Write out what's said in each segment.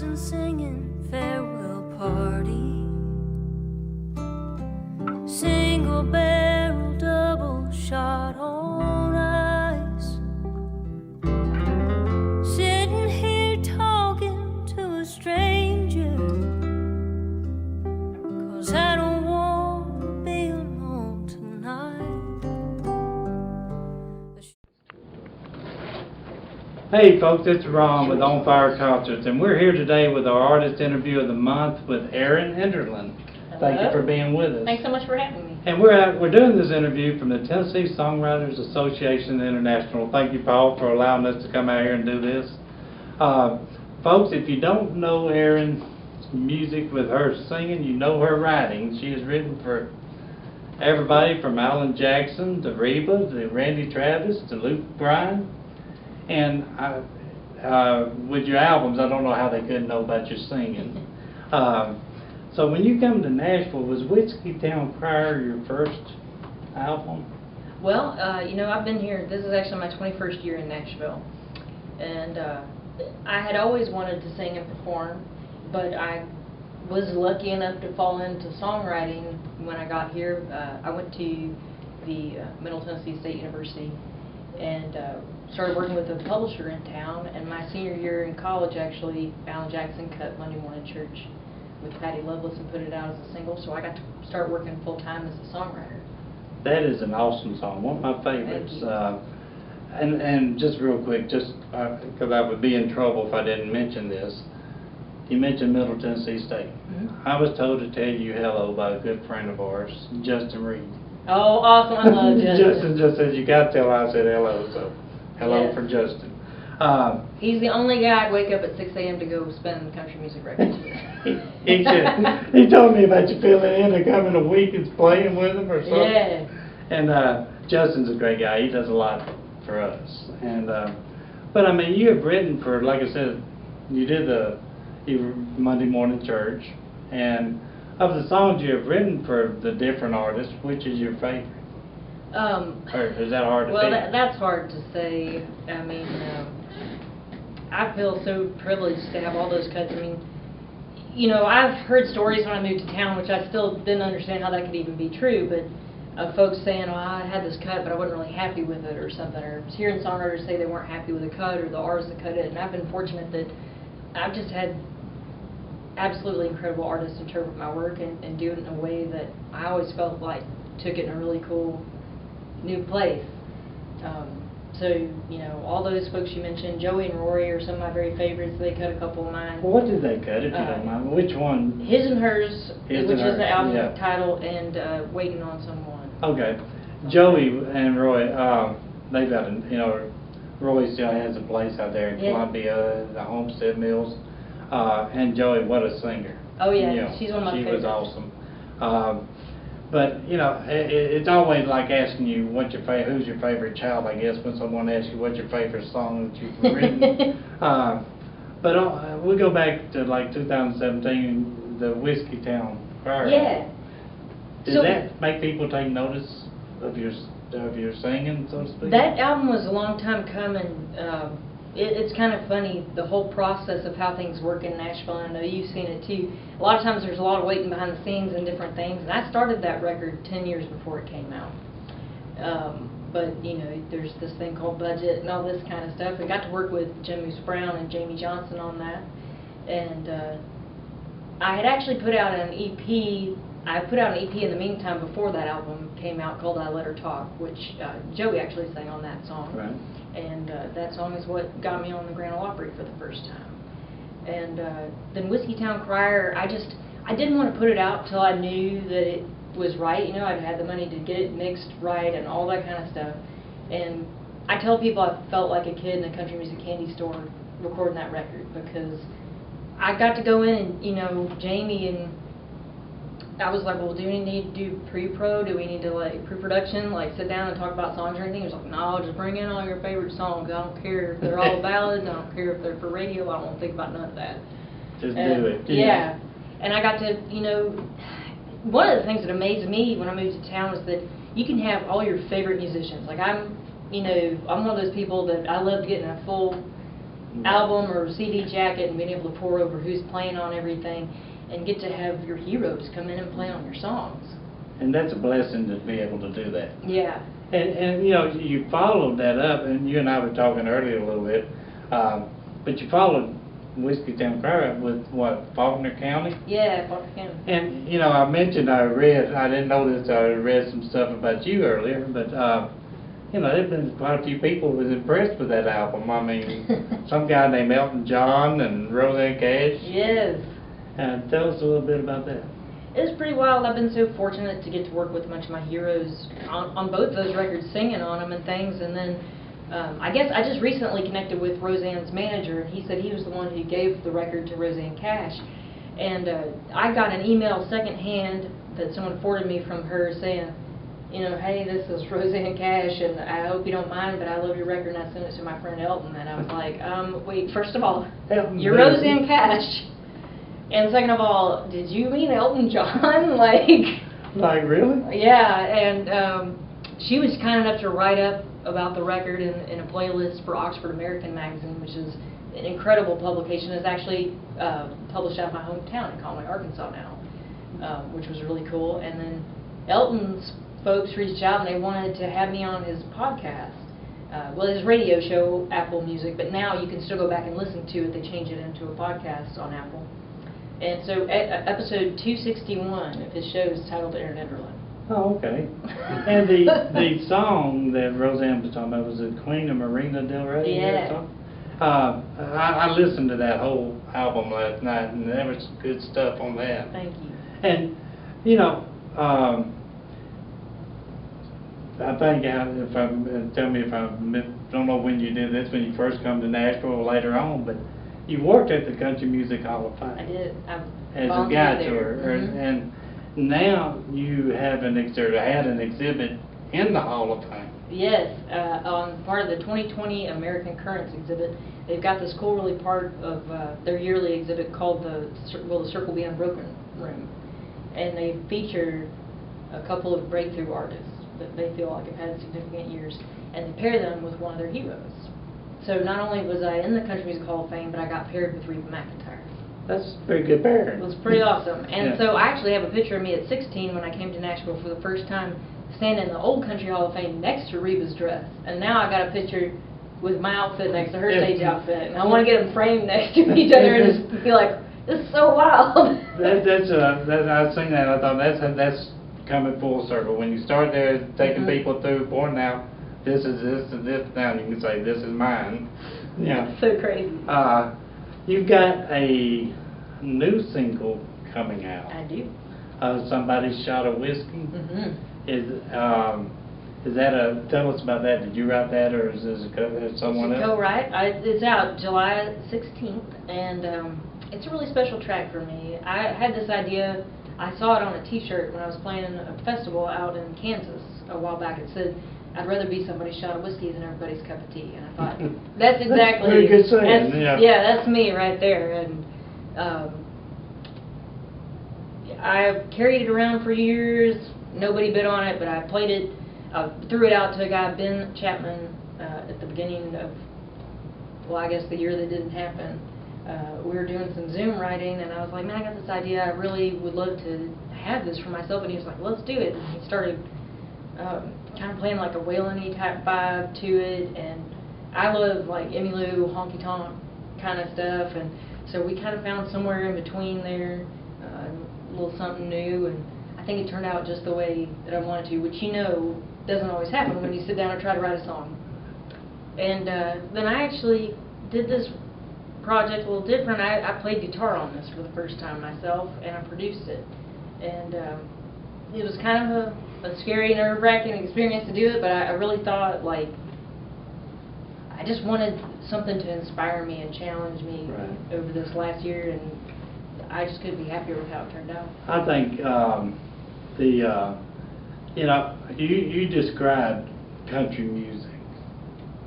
and singing farewell party. Single barrel, double shot on ice. Sitting here talking to a stranger, 'cause I don't want to be alone tonight. Hey folks, it's Ron with On Fire Concerts, and we're here today with our artist interview of the month with Erin Enderlin. Thank you for being with us. Thanks so much for having me. And we're doing this interview from the Tennessee Songwriters Association International. Thank you, Paul, for allowing us to come out here and do this. Folks, if you don't know Erin's music with her singing, you know her writing. She has written for everybody from Alan Jackson to Reba to Randy Travis to Luke Bryan. And with your albums, I don't know how they couldn't know about your singing. So when you come to Nashville, was Whiskey Town Crier your first album? Well, I've been here, this is actually my 21st year in Nashville. And I had always wanted to sing and perform, but I was lucky enough to fall into songwriting when I got here. I went to the Middle Tennessee State University and started working with a publisher in town, and my senior year in college, actually, Alan Jackson cut Monday Morning Church with Patty Loveless and put it out as a single, so I got to start working full-time as a songwriter. That is an awesome song, one of my favorites. And just real quick, just because I would be in trouble if I didn't mention this, you mentioned Middle Tennessee State. Mm-hmm. I was told to tell you hello by a good friend of ours, Justin Reed. Oh, awesome, I love Justin. Justin just said, you got to tell I said hello, so hello Yes. for Justin. He's the only guy I'd wake up at 6 a.m. to go spin country music records with. he told me about you filling in and coming a week and playing with him or something. Yeah. And Justin's a great guy. He does a lot for us. And but I mean, you have written for, like I said, you did the Monday Morning Church, and of the songs you have written for the different artists, which is your favorite? Or is that hard to Well, pick? that's hard to say. I mean, I feel so privileged to have all those cuts. I mean, I've heard stories when I moved to town, which I still didn't understand how that could even be true, but folks saying, oh, I had this cut, but I wasn't really happy with it or something, or hearing songwriters say they weren't happy with the cut or the artist that cut it, and I've been fortunate that I've just had absolutely incredible artists interpret my work and do it in a way that I always felt like took it in a really cool new place. So, all those folks you mentioned, Joey and Rory are some of my very favorites. They cut a couple of mine. Well, what did they cut, if you don't mind? Which one? His and Hers, His which and is the Hers, album yeah. title, and Waiting on Someone. Okay. Joey and Roy, they've got Roy still has a place out there in Yeah. Columbia, the Homestead Mills. And Joey, what a singer. Oh, yeah, she's one of my She favorites. was awesome. But, it's always like asking you who's your favorite child, I guess, when someone asks you what's your favorite song that you've written. But we go back to like 2017, the Whiskey Town Crier. Yeah. Did that make people take notice of your singing, so to speak? That album was a long time coming. It's kind of funny, the whole process of how things work in Nashville. I know you've seen it too. A lot of times there's a lot of waiting behind the scenes and different things. And I started that record 10 years before it came out. But, there's this thing called budget and all this kind of stuff. I got to work with Jim Moose Brown and Jamie Johnson on that. And I had actually put out an EP. I put out an EP in the meantime before that album came out called I Let Her Talk, which Joey actually sang on that song. Right. And that song is what got me on the Grand Ole Opry for the first time. And then Whiskey Town Crier, I didn't want to put it out till I knew that it was right. I'd had the money to get it mixed right and all that kind of stuff. And I tell people I felt like a kid in a country music candy store recording that record, because I got to go in and, Jamie and I was like, well, do we need to do pre-pro? Do we need to, pre-production, sit down and talk about songs or anything? He was like, no, just bring in all your favorite songs. I don't care if they're all ballads. I don't care if they're for radio. I don't want to think about none of that. Just do it. Yeah. And I got to, one of the things that amazed me when I moved to town was that you can have all your favorite musicians. I'm one of those people that I love getting a full album or CD jacket and being able to pour over who's playing on everything and get to have your heroes come in and play on your songs. And that's a blessing to be able to do that. Yeah. And you know, you followed that up, and you and I were talking earlier a little bit, but you followed Whiskey Town Choir up with, what, Faulkner County? Yeah, Faulkner County. And, you know, I mentioned I didn't know this, I read some stuff about you earlier, but, you know, there's been quite a few people who was impressed with that album. I mean, some guy named Elton John and Roseanne Cash. Yes. Tell us a little bit about that. It was pretty wild. I've been so fortunate to get to work with a bunch of my heroes on both those records, singing on them and things. And then I guess I just recently connected with Roseanne's manager, and he said he was the one who gave the record to Roseanne Cash. And I got an email secondhand that someone forwarded me from her saying, you know, hey, this is Roseanne Cash, and I hope you don't mind, but I love your record, and I sent it to my friend Elton. And I was like, wait, first of all, you're Roseanne Cash. And second of all, did you mean Elton John? Like, really? Yeah, and she was kind enough to write up about the record in a playlist for Oxford American Magazine, which is an incredible publication. It's actually published out of my hometown in Conway, Arkansas now, which was really cool. And then Elton's folks reached out and they wanted to have me on his podcast. Well, his radio show, Apple Music, but now you can still go back and listen to it. They changed it into a podcast on Apple. And so episode 261 of his show is titled Erin Enderlin. Oh, okay. And the song that Roseanne was talking about, was it Queen of Marina Del Rey? Yeah. I listened to that whole album last night, and there was some good stuff on that. Thank you. And, you know, I think, tell me if I don't know when you did this, when you first come to Nashville or later on, but you worked at the Country Music Hall of Fame. I did. As a guide there. tour, Mm-hmm. and now you have had an exhibit in the Hall of Fame. Yes, on part of the 2020 American Currents exhibit, they've got this cool really part of their yearly exhibit called the Circle Be Unbroken Room, and they feature a couple of breakthrough artists that they feel like have had significant years, and they pair them with one of their heroes. So not only was I in the Country Music Hall of Fame, but I got paired with Reba McEntire. That's a pretty good pairing. It was pretty awesome. And Yeah. so I actually have a picture of me at 16 when I came to Nashville for the first time, standing in the old Country Hall of Fame next to Reba's dress. And now I got a picture with my outfit next to her stage outfit. And I want to get them framed next to each other and just be like, this is so wild. I've seen that. I thought that's coming full circle. When you start there, taking Mm-hmm. people through, pointing out, this is this and this. Now you can say, this is mine. Yeah. So crazy. You've got a new single coming out. I do. Somebody's Shot of Whiskey. Mm-hmm. Is that tell us about that? Did you write that, or is it someone It's a else? co-write. It's out July 16th, and it's a really special track for me. I had this idea. I saw it on a T-shirt when I was playing a festival out in Kansas a while back. It said, "I'd rather be somebody's shot of whiskey than everybody's cup of tea." And I thought, that's exactly That's pretty good saying, yeah. that's me right there. And I carried it around for years. Nobody bid on it, but I played it. I threw it out to a guy, Ben Chapman, at the beginning of, well, I guess the year that didn't happen. We were doing some Zoom writing, and I was like, man, I got this idea. I really would love to have this for myself. And he was like, let's do it. And he started kind of playing like a Waylon-y type vibe to it. And I love like Emmylou, honky tonk kind of stuff. And so we kind of found somewhere in between there, a little something new. And I think it turned out just the way that I wanted to, which doesn't always happen when you sit down and try to write a song. And then I actually did this project a little different. I played guitar on this for the first time myself, and I produced it. And it was kind of a scary, nerve-wracking experience to do it, but I really thought, like, I just wanted something to inspire me and challenge me over this last year, and I just couldn't be happier with how it turned out. I think you described country music,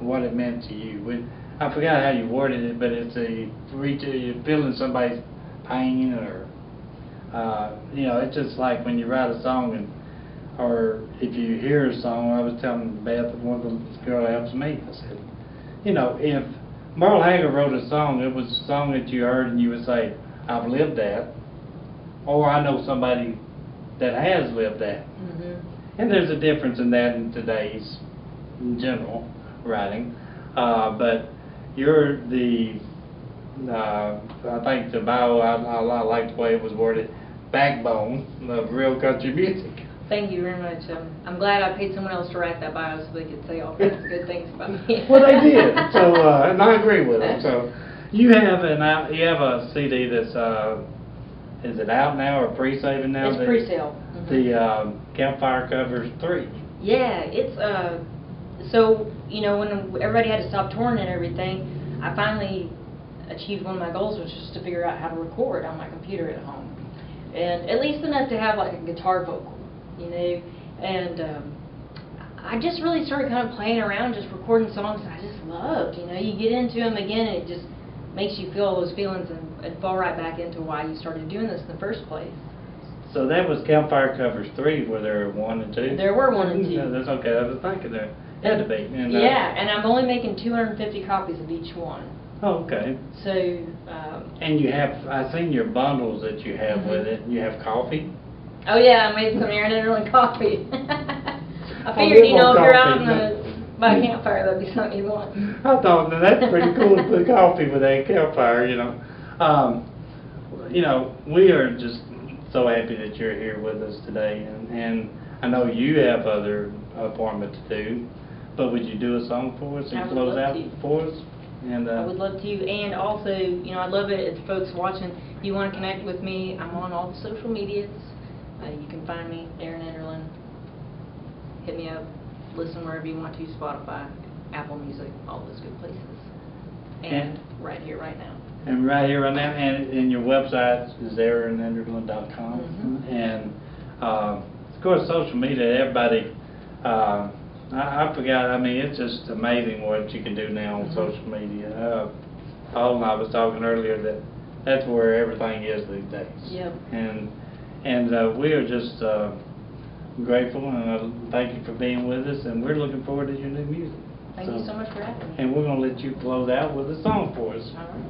what it meant to you. I forgot how you worded it, but it's you're feeling somebody's pain, or it's just like when you write a song, or if you hear a song. I was telling Beth, one of the girl that helps me, I said, if Merle Haggard wrote a song. It was a song that you heard and you would say, I've lived that. Or I know somebody that has lived that. And there's a difference in that in today's general writing. But you're the, I think the bio, I like the way it was worded, backbone of real country music. Thank you very much. I'm glad I paid someone else to write that bio so they could say all kinds of good things about me. Well, they did. So, and I agree with them. So, you have a CD that's, is it out now or pre-saving now? It's pre-sale. The Campfire Covers 3. Yeah, it's so when everybody had to stop touring and everything, I finally achieved one of my goals, which was to figure out how to record on my computer at home, and at least enough to have like a guitar vocal, and I just really started kind of playing around, just recording songs that I just loved. You get into them again, and it just makes you feel all those feelings and fall right back into why you started doing this in the first place. So that was Campfire Covers 3, were there 1 and 2? There were 1 and 2. Yeah, that's okay. I was thinking there had to be. And, yeah, and I'm only making 250 copies of each one. Oh, okay. So. And you have, I've seen your bundles that you have with it. You have coffee? Oh yeah, I made some Erin Enderlin coffee. I figured, if you're out by a campfire, that'd be something you'd want. I thought, now that's pretty cool to put coffee with a campfire, we are just so happy that you're here with us today, and I know you have other appointment to do, but would you do a song for us and close out for us? And I would love to, and also, I'd love it if folks watching, if you want to connect with me, I'm on all the social medias. You can find me, Erin Enderlin. Hit me up, listen wherever you want to, Spotify, Apple Music, all those good places. And right here, right now. And right here, right now, and your website is erinenderlin.com. And of course, social media, everybody, I forgot, it's just amazing what you can do now on social media. Paul and I was talking earlier that that's where everything is these days. Yep. And we are just grateful, and thank you for being with us, and we're looking forward to your new music. Thank you so much for having me. And we're going to let you close out with a song for us. All right.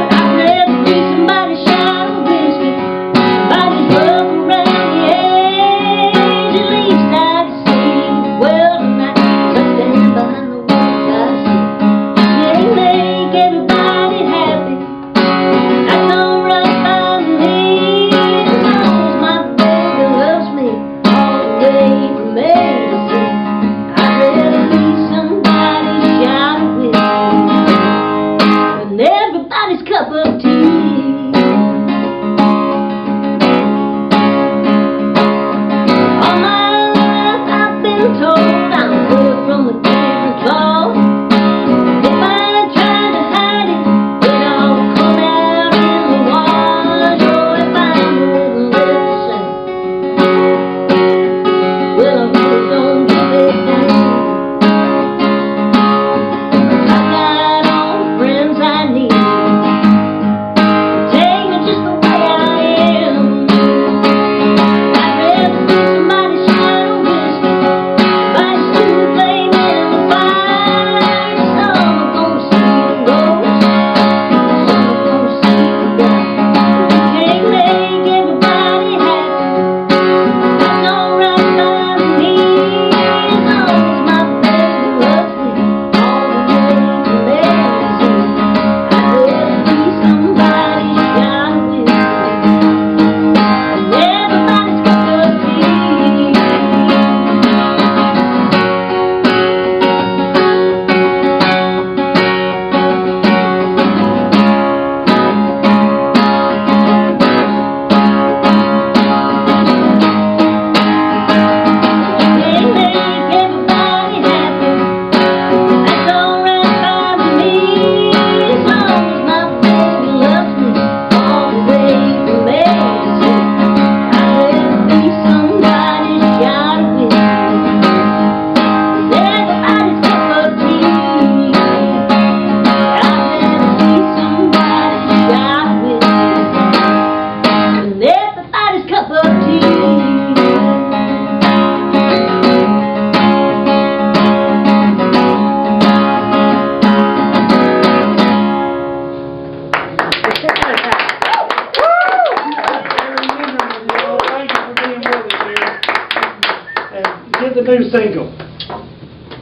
I'd rather be somebody's shadow with me. think of?